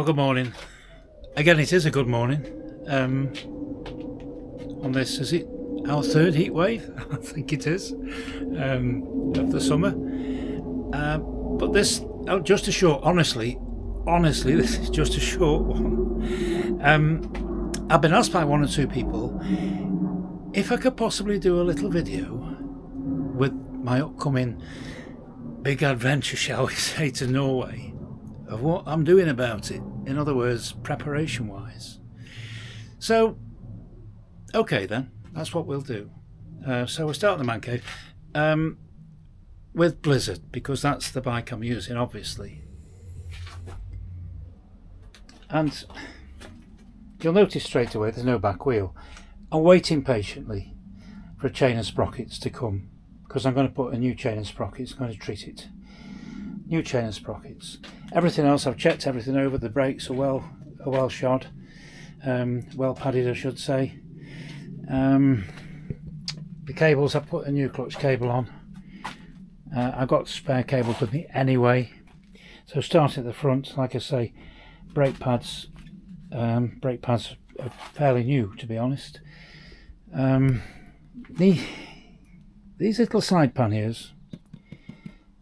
good morning. Again, it is a good morning. On this, is it our third heat wave? I think it is, of the summer. But this, just a short, honestly, this is just a short one. I've been asked by one or two people if I could possibly do a little video with my upcoming big adventure, shall we say, to Norway, of what I'm doing about it. In other words, preparation wise. So, okay then, that's what we'll do. So we'll start in the man cave with Blizzard, because that's the bike I'm using, obviously. And you'll notice straight away there's no back wheel. I'm waiting patiently for a chain and sprockets to come, because I'm going to put a new chain and sprockets. I'm going to treat it. New chain and sprockets. Everything else, I've checked everything over. The brakes are well shod, well padded, I should say. The cables, I've put a new clutch cable on. I've got spare cables with me anyway. So start at the front, like I say, brake pads. Brake pads are fairly new, to be honest. These little side panniers,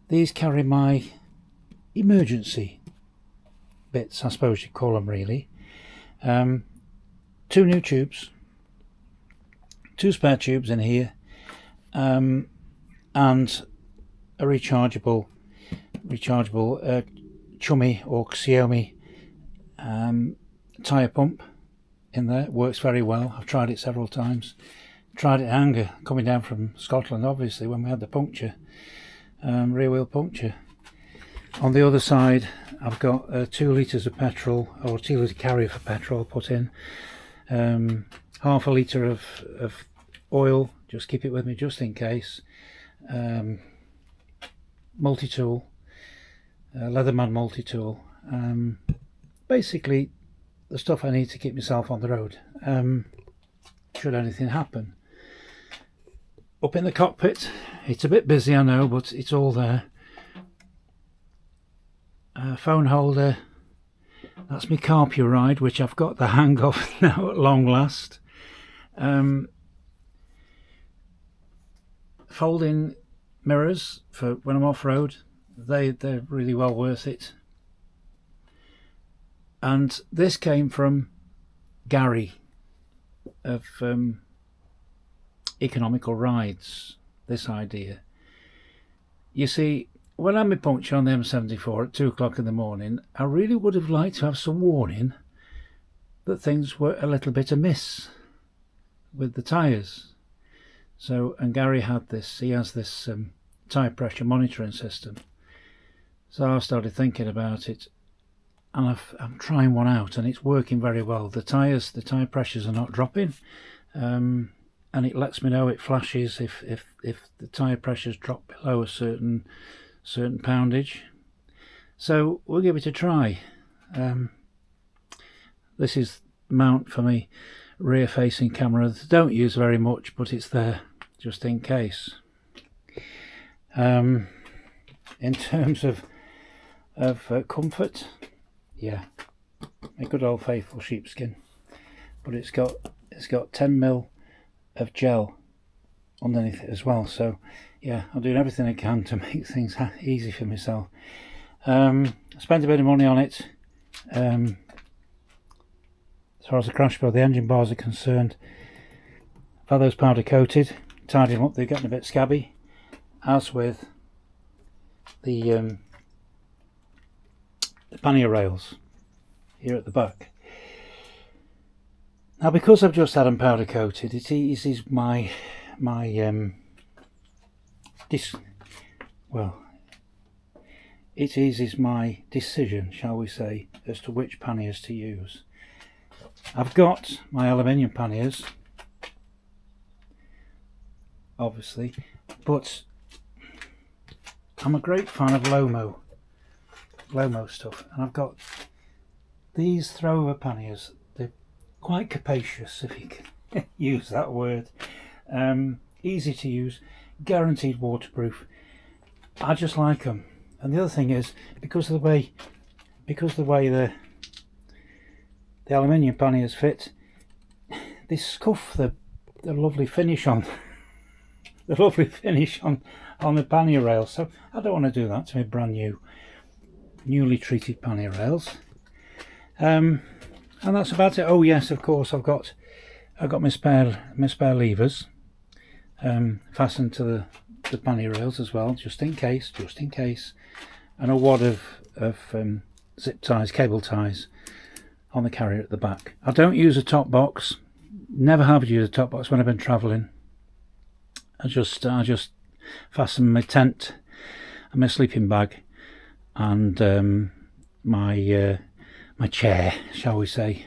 these carry my emergency bits, I suppose you'd call them, really. 2 new tubes, 2 spare tubes in here, and a rechargeable Chummy or Xiaomi tyre pump in there. It works very well. I've tried it several times. Tried it at Hanger coming down from Scotland, obviously, when we had the puncture, rear wheel puncture. On the other side, I've got 2 litres of petrol, or 2 litre carrier for petrol put in, half a litre of oil, just keep it with me just in case, multi-tool, Leatherman multi-tool, basically the stuff I need to keep myself on the road, should anything happen. Up in the cockpit, it's a bit busy, I know, but it's all there. Phone holder, that's my Carpio ride, which I've got the hang of now at long last. Folding mirrors for when I'm off-road, they're really well worth it. And this came from Gary of Economical Rides, this idea. You see, when I had my puncture on the M74 at 2 o'clock in the morning, I really would have liked to have some warning that things were a little bit amiss with the tyres. So, and Gary had this, he has this tyre pressure monitoring system. So I started thinking about it, and I'm trying one out, and it's working very well. The tyre pressures are not dropping, and it lets me know, it flashes if the tyre pressures drop below a certain poundage. So we'll give it a try. This is mount for me rear facing camera. Don't use very much, but it's there just in case. In terms of comfort, yeah, a good old faithful sheepskin, but it's got 10mm of gel underneath it as well. So yeah, I'm doing everything I can to make things easy for myself. I spent a bit of money on it. As far as the crash bar, the engine bars are concerned, I've had those powder coated, tidied them up, they're getting a bit scabby, as with the pannier rails here at the back. Now, because I've just had them powder coated, it eases my decision, shall we say, as to which panniers to use. I've got my aluminium panniers, obviously, but I'm a great fan of Lomo stuff, and I've got these throwover panniers. They're quite capacious, if you can use that word. Easy to use, guaranteed waterproof. I just like them. And the other thing is, because of the way the aluminium panniers fit. They scuff the lovely finish on the lovely finish on the pannier rails, so I don't want to do that to my brand new, newly treated pannier rails. And that's about it. Oh yes, of course, I've got my spare levers fastened to the pannier rails as well, just in case, and a wad of zip ties, cable ties on the carrier at the back. I don't use a top box, never have used a top box when I've been travelling. I just fasten my tent and my sleeping bag and my chair, shall we say,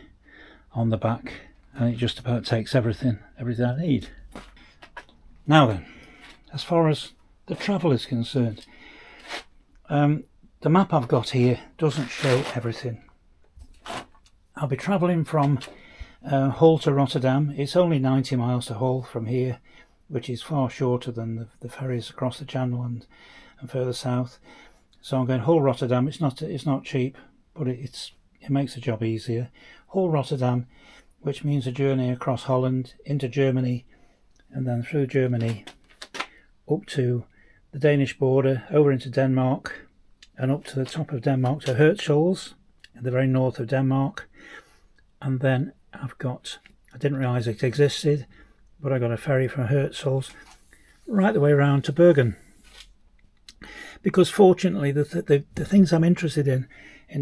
on the back, and it just about takes everything I need. Now then, as far as the travel is concerned, the map I've got here doesn't show everything. I'll be travelling from Hull to Rotterdam. It's only 90 miles to Hull from here, which is far shorter than the ferries across the channel and further south. So I'm going Hull Rotterdam. It's not cheap, but it makes the job easier. Hull Rotterdam, which means a journey across Holland into Germany, and then through Germany up to the Danish border, over into Denmark, and up to the top of Denmark to Hertsholz, in the very north of Denmark. And then I didn't realise it existed, but I got a ferry from Hertsholz right the way around to Bergen. Because fortunately the things I'm interested in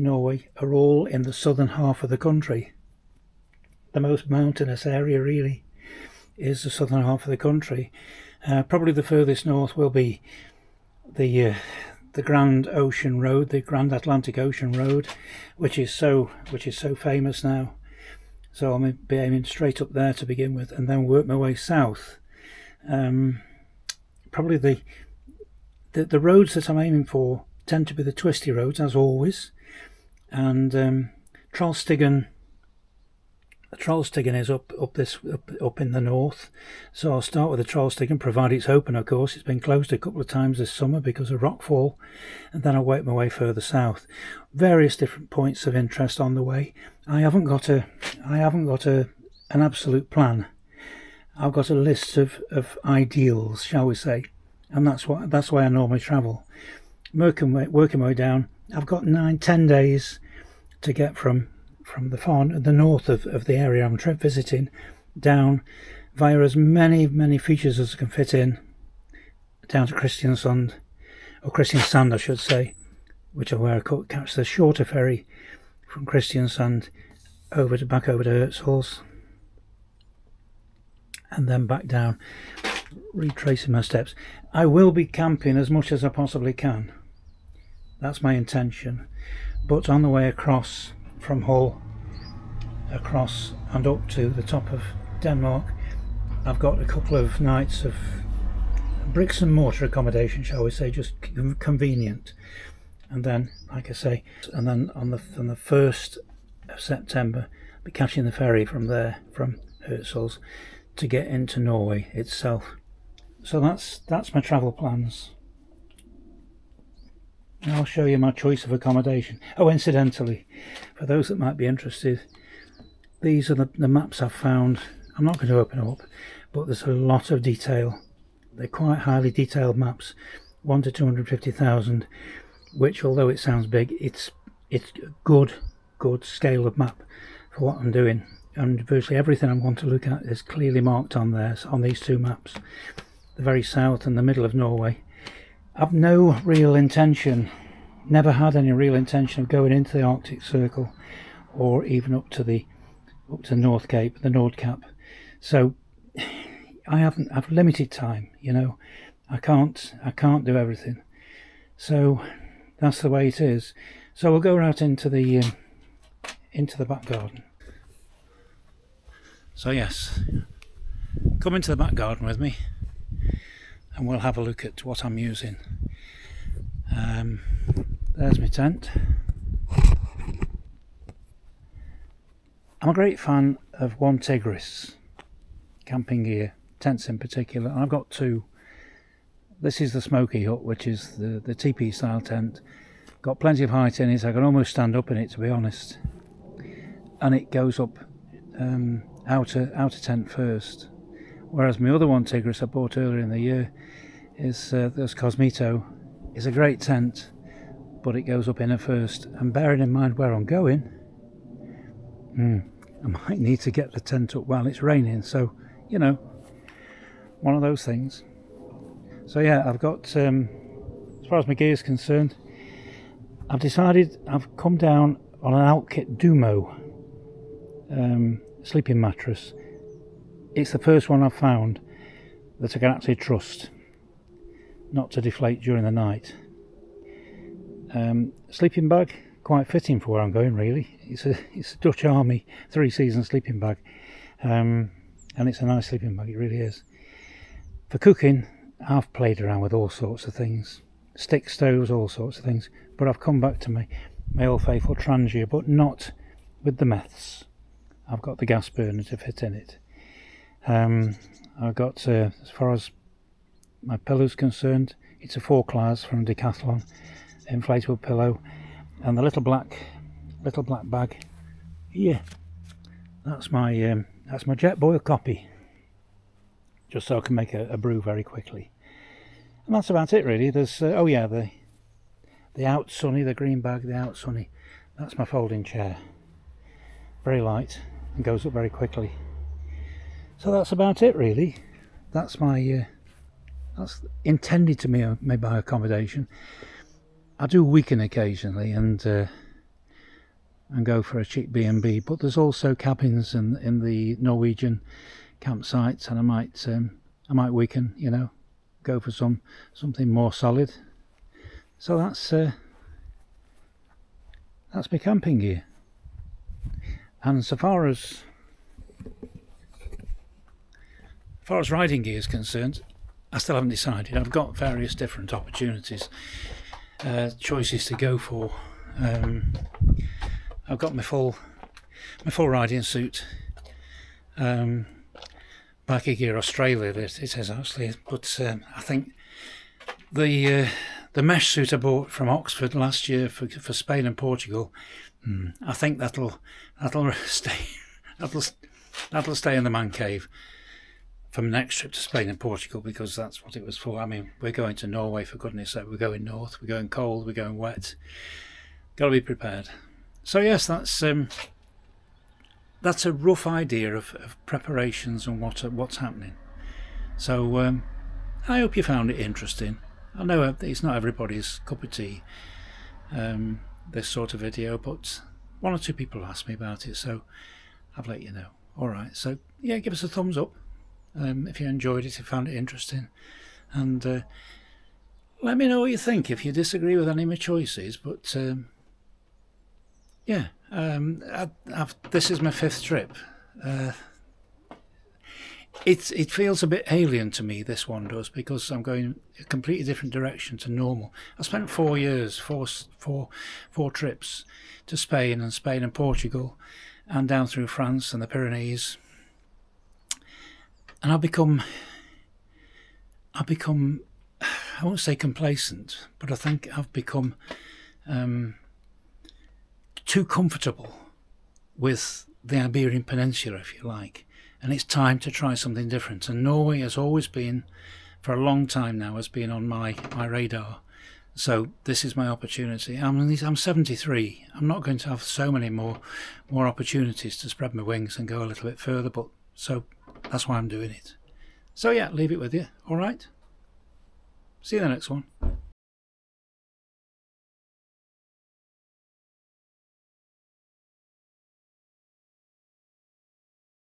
Norway are all in the southern half of the country. The most mountainous area really is the southern half of the country. Probably the furthest north will be the Grand Ocean Road, the Grand Atlantic Ocean Road, which is so famous now. So I'll be aiming straight up there to begin with, and then work my way south. Probably the roads that I'm aiming for tend to be the twisty roads, as always. And Trollstigen is up in the north, so I'll start with the Trollstigen, provided it's open. Of course, it's been closed a couple of times this summer because of rockfall, and then I'll work my way further south. Various different points of interest on the way. I haven't got an absolute plan. I've got a list of ideals, shall we say, and that's why I normally travel. Working my way down. I've got 9-10 days to get from the north of the area I'm visiting down via as many features as I can fit in down to Kristiansand, or Kristiansand I should say, which is where I catch the shorter ferry from Kristiansand back over to Hertsholz, and then back down, retracing my steps. I will be camping as much as I possibly can. That's my intention. But on the way across from Hull, across and up to the top of Denmark, I've got a couple of nights of bricks and mortar accommodation, shall we say, just convenient. And then, like I say, and then on the 1st of September, I'll be catching the ferry from Hertsholz, to get into Norway itself. So that's my travel plans. And I'll show you my choice of accommodation. Oh, incidentally, for those that might be interested, these are the maps I've found. I'm not going to open them up, but there's a lot of detail. They're quite highly detailed maps, 1 to 250,000, which, although it sounds big, it's a good scale of map for what I'm doing. And virtually everything I want to look at is clearly marked on there, on these two maps, the very south and the middle of Norway. I've no real intention, never had any real intention of going into the Arctic Circle, or even up to North Cape, the Nordkap. So I've limited time, you know. I can't do everything. So that's the way it is. So we'll go out into the back garden. So yes, come into the back garden with me, and we'll have a look at what I'm using. There's my tent. I'm a great fan of One Tigris camping gear, tents in particular, and I've got two. This is the Smoky Hut, which is the teepee style tent. Got plenty of height in it, I can almost stand up in it, to be honest. and it goes up outer tent first. Whereas my other one, Tigris, I bought earlier in the year, is this Cosmito, is a great tent, but it goes up inner first. And bearing in mind where I'm going, I might need to get the tent up while it's raining. So, you know, one of those things. So yeah, I've got, as far as my gear is concerned, I've come down on an Alkit Dumo sleeping mattress. It's the first one I've found that I can actually trust not to deflate during the night. Sleeping bag, quite fitting for where I'm going really. It's a Dutch Army 3-season sleeping bag, and it's a nice sleeping bag, it really is. For cooking, I've played around with all sorts of things, stick stoves, all sorts of things, but I've come back to my old faithful Trangia, but not with the meths. I've got the gas burner to fit in it. I've got, as far as my pillow's concerned, it's a 4-class from Decathlon, inflatable pillow, and the little black bag. Yeah, that's my Jetboil copy, just so I can make a brew very quickly. And that's about it really. There's oh yeah, the Out Sunny, the green bag, the Out Sunny. That's my folding chair. Very light and goes up very quickly. So that's about it really. That's my that's intended to be my accommodation. I do weekend occasionally and go for a cheap B&B, but there's also cabins in the Norwegian campsites, and I might weekend, you know, go for something more solid. So that's my camping gear. And so far as riding gear is concerned, I still haven't decided. I've got various different opportunities, choices to go for. I've got my full riding suit, Biker Gear Australia it is actually, but I think the mesh suit I bought from Oxford last year for Spain and Portugal, I think that'll stay in the man cave for my next trip to Spain and Portugal, because that's what it was for. I mean, we're going to Norway, for goodness sake. We're going north, we're going cold, we're going wet. Got to be prepared. So yes, that's a rough idea of preparations and what's happening. So I hope you found it interesting. I know it's not everybody's cup of tea, this sort of video, but one or two people asked me about it, so I've let you know. Alright, so yeah, give us a thumbs up if you enjoyed it, if you found it interesting, and let me know what you think if you disagree with any of my choices. But yeah, this is my 5th trip. It feels a bit alien to me, this one does, because I'm going a completely different direction to normal. I spent 4 years, four trips to Spain and Portugal, and down through France and the Pyrenees, and I've become, I won't say complacent, but I think I've become too comfortable with the Iberian Peninsula, if you like, and it's time to try something different. And Norway has always been, for a long time now, has been on my radar. So this is my opportunity. I'm 73. I'm not going to have so many more opportunities to spread my wings and go a little bit further, but so that's why I'm doing it. So yeah, leave it with you. All right. See you in the next one.